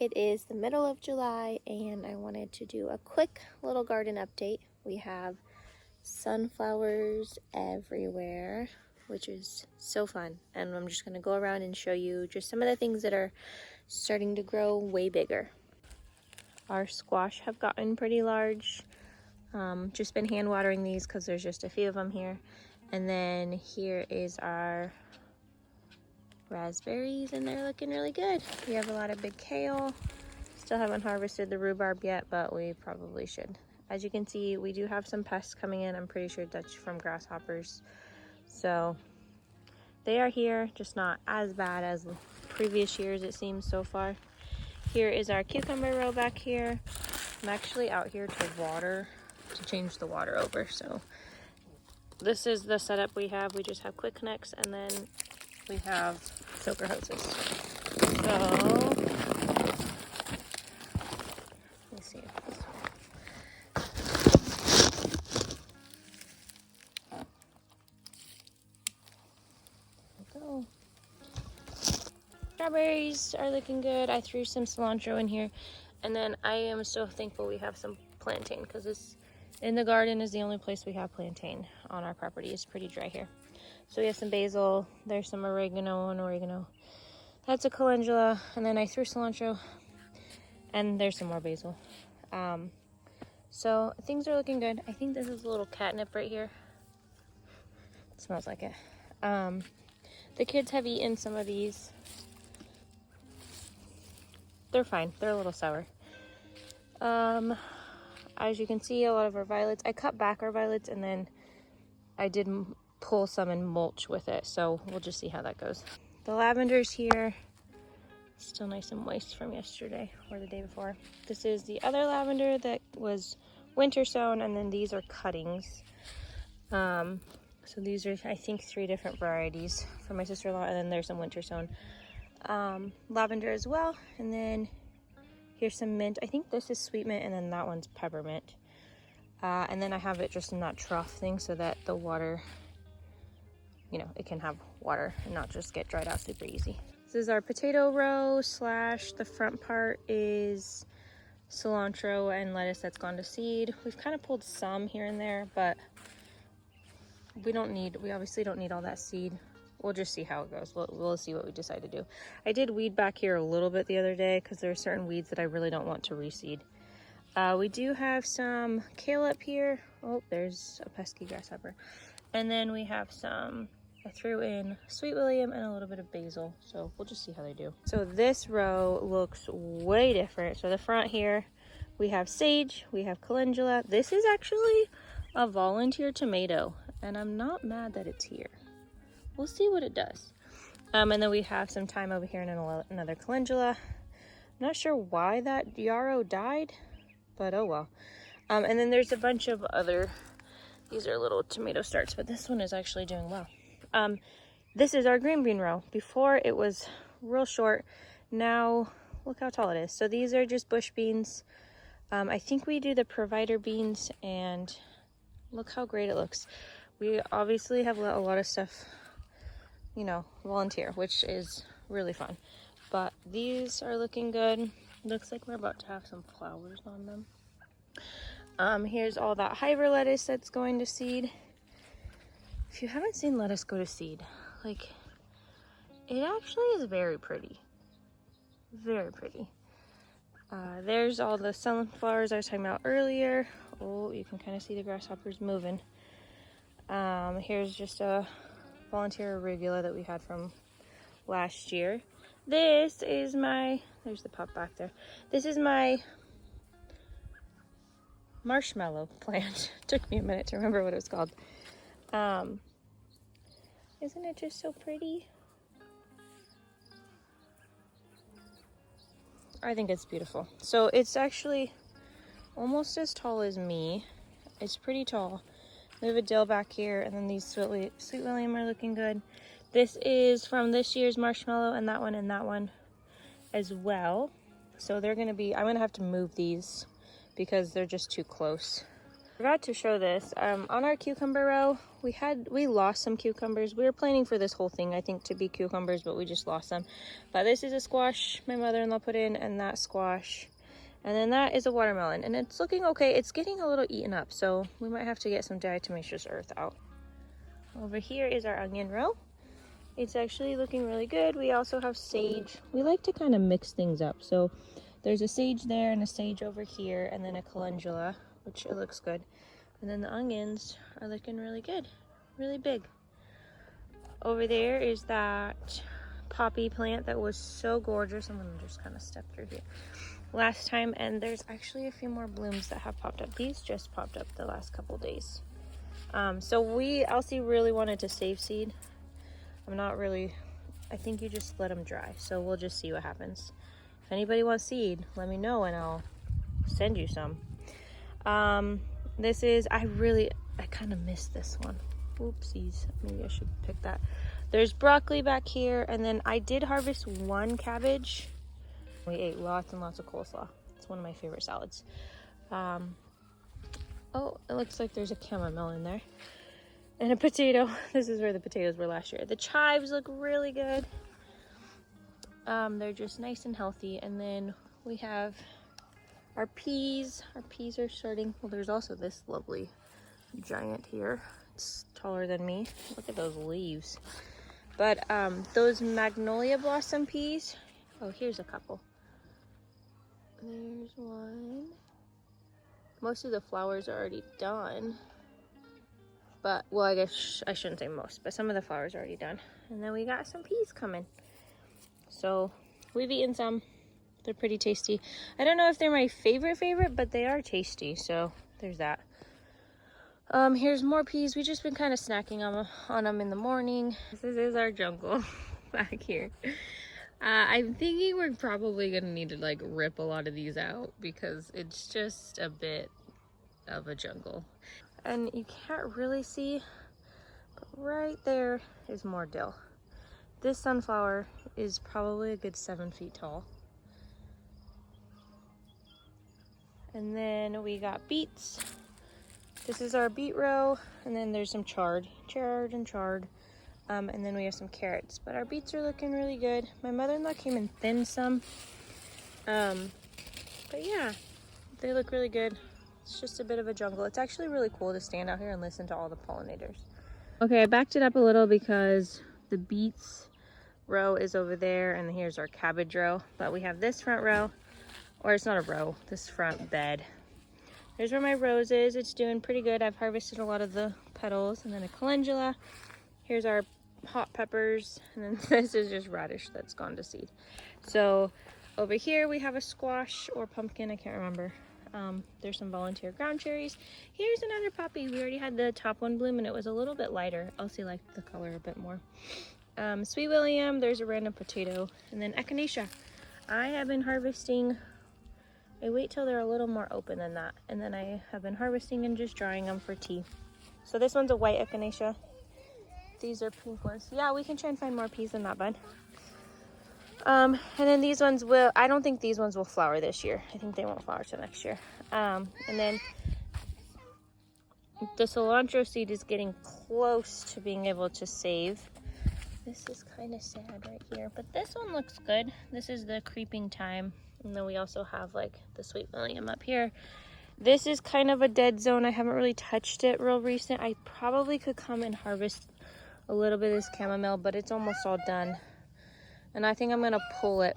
It is the middle of July and I wanted to do a quick little garden update. We have sunflowers everywhere, which is so fun. And I'm just going to go around and show you just some of the things that are starting to grow way bigger. Our squash have gotten pretty large. Just been hand watering these because there's just a few of them here. And then here is our raspberries and they're looking really good. We have a lot of big kale. Still haven't harvested the rhubarb yet, but we probably should. As you can see, we do have some pests coming in. I'm pretty sure that's from grasshoppers. So they are here, just not as bad as previous years it seems so far. Here is our cucumber row back here. I'm actually out here to change the water over. So this is the setup we have. We just have quick connects and then we have soaker hoses. So let's see if this one. There we go. Strawberries are looking good. I threw some cilantro in here, and then I am so thankful we have some plantain because this in the garden is the only place we have plantain on our property. It's pretty dry here. So we have some basil, there's some oregano. That's a calendula, and then I threw cilantro, and there's some more basil. So things are looking good. I think this is a little catnip right here. It smells like it. The kids have eaten some of these. They're fine. They're a little sour. As you can see, a lot of our violets. I cut back our violets, and then I did pull some and mulch with it, so we'll just see how that goes. The lavender's here, still nice and moist from yesterday or the day before. This is the other lavender that was winter sown, and then these are cuttings. So these are, I think, 3 different varieties from my sister-in-law, and then there's some winter sown lavender as well. And then here's some mint. I think this is sweet mint, and then that one's peppermint. And then I have it just in that trough thing so that the water, you know, it can have water and not just get dried out super easy. This is our potato row slash the front part is cilantro and lettuce that's gone to seed. We've kind of pulled some here and there, but we obviously don't need all that seed. We'll just see how it goes. We'll see what we decide to do. I did weed back here a little bit the other day because there are certain weeds that I really don't want to reseed. We do have some kale up here. Oh, there's a pesky grasshopper. And then we have some, I threw in sweet william and a little bit of basil. So we'll just see how they do. So this row looks way different. So the front here, we have sage, we have calendula. This is actually a volunteer tomato, and I'm not mad that it's here. We'll see what it does. And then we have some thyme over here and another calendula. I'm not sure why that yarrow died, but oh well. And then there's a bunch of other, these are little tomato starts, but this one is actually doing well. This is our green bean row. Before it was real short. Now look how tall it is. So these are just bush beans. I think we do the provider beans, and look how great it looks. We obviously have a lot of stuff, you know, volunteer, which is really fun. But these are looking good. Looks like we're about to have some flowers on them. Here's all that hyver lettuce that's going to seed. If you haven't seen lettuce go to seed, like, it actually is very pretty. Very pretty. There's all the sunflowers I was talking about earlier. Oh, you can kind of see the grasshoppers moving. Here's just a volunteer arugula that we had from last year. This is there's the pup back there. This is my marshmallow plant. Took me a minute to remember what it was called. Isn't it just so pretty? I think it's beautiful. So it's actually almost as tall as me. It's pretty tall. We have a dill back here, and then these sweet william are looking good. This is from this year's marshmallow, and that one as well. So they're gonna be, I'm gonna have to move these because they're just too close. Forgot to show this. On our cucumber row, we lost some cucumbers. We were planning for this whole thing, I think, to be cucumbers, but we just lost them. But this is a squash my mother-in-law put in, and that squash. And then that is a watermelon, and it's looking okay. It's getting a little eaten up, so we might have to get some diatomaceous earth out. Over here is our onion row. It's actually looking really good. We also have sage. We like to kind of mix things up. So there's a sage there and a sage over here, and then a calendula, which it looks good. And then the onions are looking really good, really big. Over there is that poppy plant that was so gorgeous. I'm gonna just kind of step through here last time, and there's actually a few more blooms that have popped up. These just popped up the last couple days. So Elsie really wanted to save seed. I'm not really, I think you just let them dry. So we'll just see what happens. If anybody wants seed, let me know and I'll send you some. This is, I kind of missed this one. Oopsies, maybe I should pick that. There's broccoli back here, and then I did harvest one cabbage. We ate lots and lots of coleslaw. It's one of my favorite salads. Oh, it looks like there's a chamomile in there. And a potato. This is where the potatoes were last year. The chives look really good. They're just nice and healthy. And then we have our peas. Our peas are starting. Well, there's also this lovely giant here. It's taller than me. Look at those leaves. But those magnolia blossom peas. Oh, here's a couple. There's one. Most of the flowers are already done. But, well, I guess I shouldn't say most, but some of the flowers are already done. And then we got some peas coming. So we've eaten some. They're pretty tasty. I don't know if they're my favorite, but they are tasty. So there's that. Here's more peas. We've just been kind of snacking on them in the morning. This is our jungle back here. I'm thinking we're probably going to need to like rip a lot of these out because it's just a bit of a jungle. And you can't really see, but right there is more dill. This sunflower is probably a good 7 feet tall. And then we got beets. This is our beet row, and then there's some chard. And then we have some carrots, but our beets are looking really good. My mother-in-law came and thinned some. But yeah, they look really good. It's just a bit of a jungle. It's actually really cool to stand out here and listen to all the pollinators. Okay, I backed it up a little because the beets row is over there, and here's our cabbage row. But we have this front row, or it's not a row, this front bed. There's where my rose is. It's doing pretty good. I've harvested a lot of the petals, and then a calendula. Here's our hot peppers, and then this is just radish that's gone to seed. So over here we have a squash or pumpkin, I can't remember. There's some volunteer ground cherries. Here's another poppy. We already had the top one bloom and it was a little bit lighter. Elsie liked the color a bit more. Sweet William, there's a random potato, and then echinacea. I have been harvesting. I wait till they're a little more open than that, and then I have been harvesting and just drying them for tea. So this one's a white echinacea. These are pink ones. Yeah, we can try and find more peas than that, bud. And then these ones I don't think these ones will flower this year. I think they won't flower till next year. And then the cilantro seed is getting close to being able to save. This is kind of sad right here, but this one looks good. This is the creeping thyme. And then we also have like the Sweet William up here. This is kind of a dead zone. I haven't really touched it real recent. I probably could come and harvest a little bit of this chamomile, but it's almost all done. And I think I'm gonna pull it.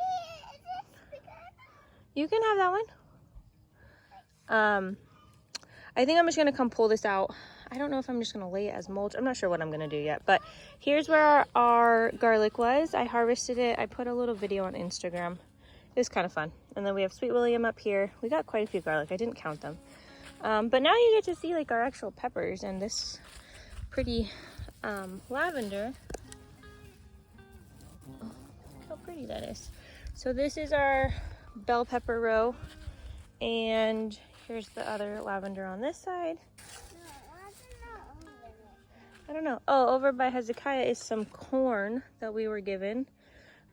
You can have that one. I think I'm just gonna come pull this out. I don't know if I'm just gonna lay it as mulch. I'm not sure what I'm gonna do yet, but here's where our garlic was. I harvested it. I put a little video on Instagram. It was kind of fun. And then we have Sweet William up here. We got quite a few garlic. I didn't count them. But now you get to see like our actual peppers and this pretty lavender. Oh, look how pretty that is. So this is our bell pepper row. And here's the other lavender on this side. I don't know. Oh, over by Hezekiah is some corn that we were given.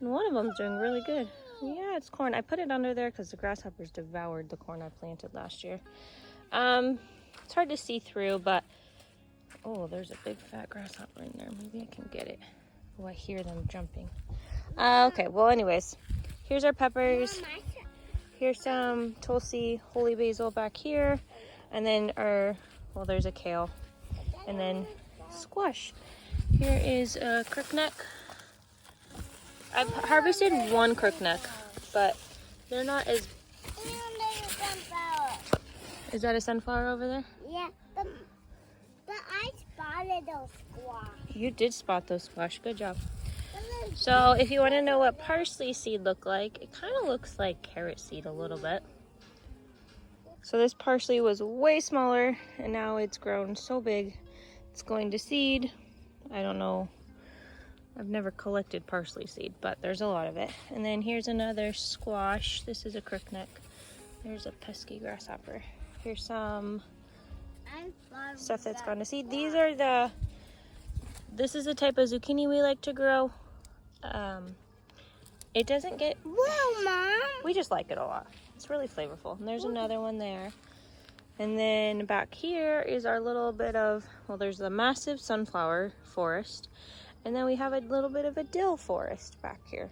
And one of them's doing really good. Yeah, it's corn. I put it under there because the grasshoppers devoured the corn I planted last year. It's hard to see through, but oh, there's a big fat grasshopper in there. Maybe I can get it. Oh, I hear them jumping. Okay, well anyways, here's our peppers. Here's some tulsi, holy basil back here. And then well, there's a kale. And then squash. Here is a crookneck. I've harvested one crookneck, but they're not as... Is that a sunflower over there? Yeah, but I spotted those squash. You did spot those squash. Good job. So if you want to know what parsley seed look like, it kind of looks like carrot seed a little bit. So this parsley was way smaller, and now it's grown so big. It's going to seed. I don't know. I've never collected parsley seed, but there's a lot of it. And then here's another squash. This is a crookneck. There's a pesky grasshopper. Here's some stuff that's gone to seed. These are this is the type of zucchini we like to grow. It doesn't get... Whoa, Mom! We just like it a lot. It's really flavorful. And there's another one there. And then back here is our little bit of... Well, there's the massive sunflower forest. And then we have a little bit of a dill forest back here.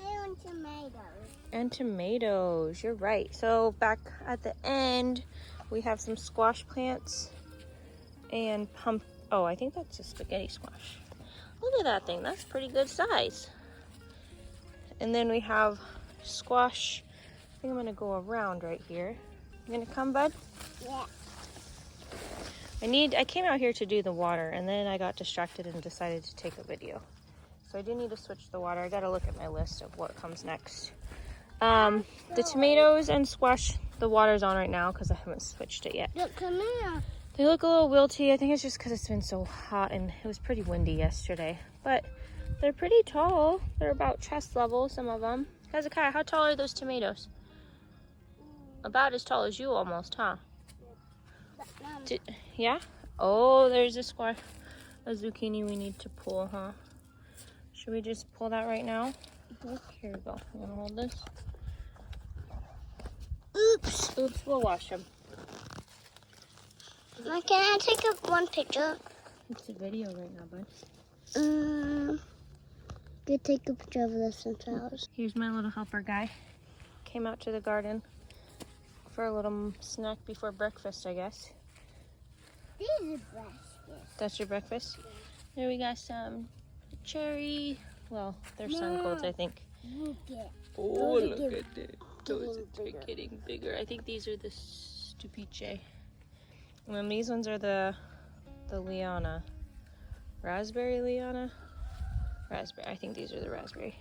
And tomatoes. And tomatoes, you're right. So back at the end, we have some squash plants and oh, I think that's a spaghetti squash. Look at that thing, that's pretty good size. And then we have squash. I think I'm gonna go around right here. You gonna come, bud? Yeah. I came out here to do the water, and then I got distracted and decided to take a video. So I do need to switch the water. I gotta look at my list of what comes next. The tomatoes and squash, the water's on right now because I haven't switched it yet. Look, come here. They look a little wilty. I think it's just because it's been so hot and it was pretty windy yesterday. But they're pretty tall. They're about chest level, some of them. Hezekiah, how tall are those tomatoes? About as tall as you almost, huh? Yeah? Oh, there's a squash, a zucchini we need to pull, huh? Should we just pull that right now? Here we go. You wanna hold this? Oops. Oops, we'll wash them. Can I take one picture? It's a video right now, bud. Go take a picture of the sunflowers. Here's my little helper guy. Came out to the garden for a little snack before breakfast, I guess. These are breakfast. That's your breakfast? There we got some cherry. Well, they're sun golds, I think. Look at. Oh, look at it. Those are getting bigger. I think these are the stupice. And then these ones are the liana. Raspberry liana? Raspberry. I think these are the raspberry.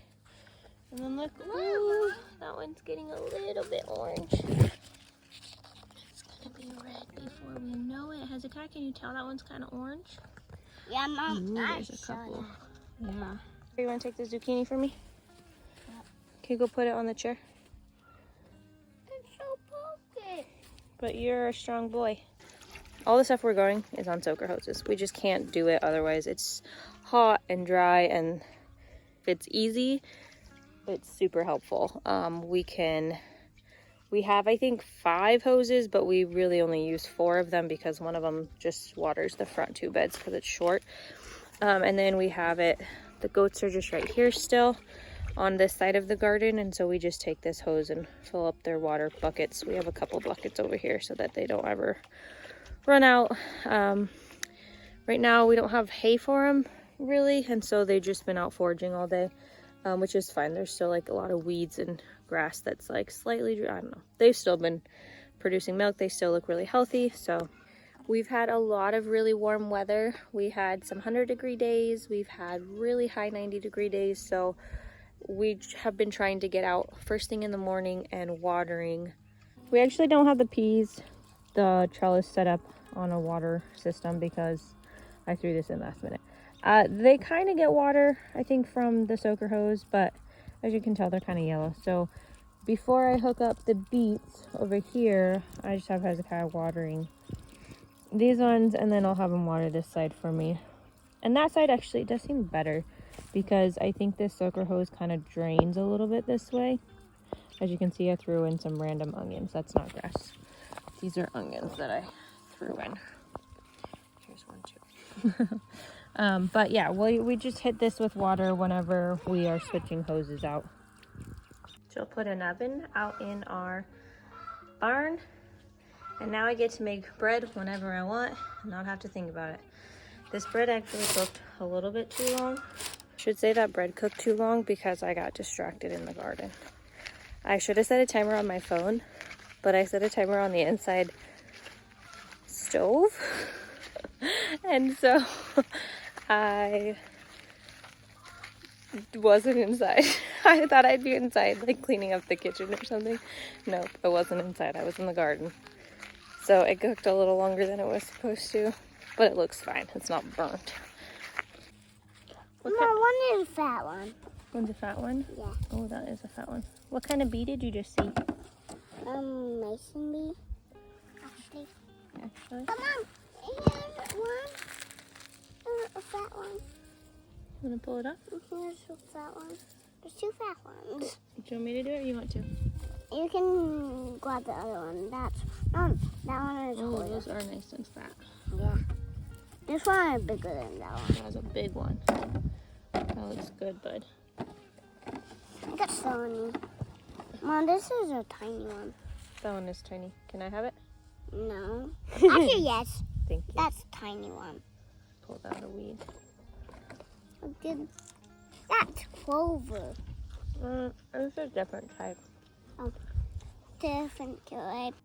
And then look, ooh, that one's getting a little bit orange. It's gonna be red before we know it. Hezekiah, can you tell that one's kind of orange? Yeah, Mom. Ooh, there's a couple. Yeah. You want to take the zucchini for me? Yep. Can you go put it on the chair? It's so pokey. But you're a strong boy. All the stuff we're growing is on soaker hoses. We just can't do it otherwise. It's hot and dry, and if it's easy, it's super helpful. We have, I think, 5 hoses, but we really only use 4 of them because one of them just waters the front 2 beds because it's short. And then we have the goats are just right here still on this side of the garden, and so we just take this hose and fill up their water buckets. We have a couple buckets over here so that they don't ever run out. Right now we don't have hay for them really, and so they've just been out foraging all day, which is fine. There's still like a lot of weeds and grass that's like slightly dry. I don't know. They've still been producing milk. They still look really healthy. So we've had a lot of really warm weather. We had some 100-degree days. We've had really high 90-degree days. So we have been trying to get out first thing in the morning and watering. We actually don't have the trellis set up on a water system because I threw this in last minute. They kind of get water, I think, from the soaker hose, but as you can tell, they're kind of yellow. So before I hook up the beets over here, I just have Hezekiah watering these ones, and then I'll have him water this side for me. And that side actually does seem better because I think this soaker hose kind of drains a little bit this way. As you can see, I threw in some random onions. That's not grass. These are onions that I threw in. Here's one too. But yeah, we just hit this with water whenever we are switching hoses out. So I'll put an oven out in our barn. And now I get to make bread whenever I want and not have to think about it. This bread actually cooked a little bit too long. I should say that bread cooked too long because I got distracted in the garden. I should have set a timer on my phone, but I set a timer on the inside stove. And so I wasn't inside. I thought I'd be inside, like cleaning up the kitchen or something. Nope, I wasn't inside. I was in the garden. So it cooked a little longer than it was supposed to, but it looks fine. It's not burnt. Mom, one is a fat one. One's a fat one? Yeah. Oh, that is a fat one. What kind of bee did you just see? Mason bee. Actually. Actually? Come on. Here's one. A fat one. You want to pull it up? Here's a fat one. There's two fat ones. Do you want me to do it or you want to? You can grab the other one. That one is Oh, cooler. those are nice and fat. Yeah. This one is bigger than that one. That was a big one. That looks good, bud. I got so many. Mom, this is a tiny one. That one is tiny. Can I have it? No. Actually, yes. Thank you. That's a tiny one. Pulled out a weed. Okay. That's clover. It's a different type. Different type.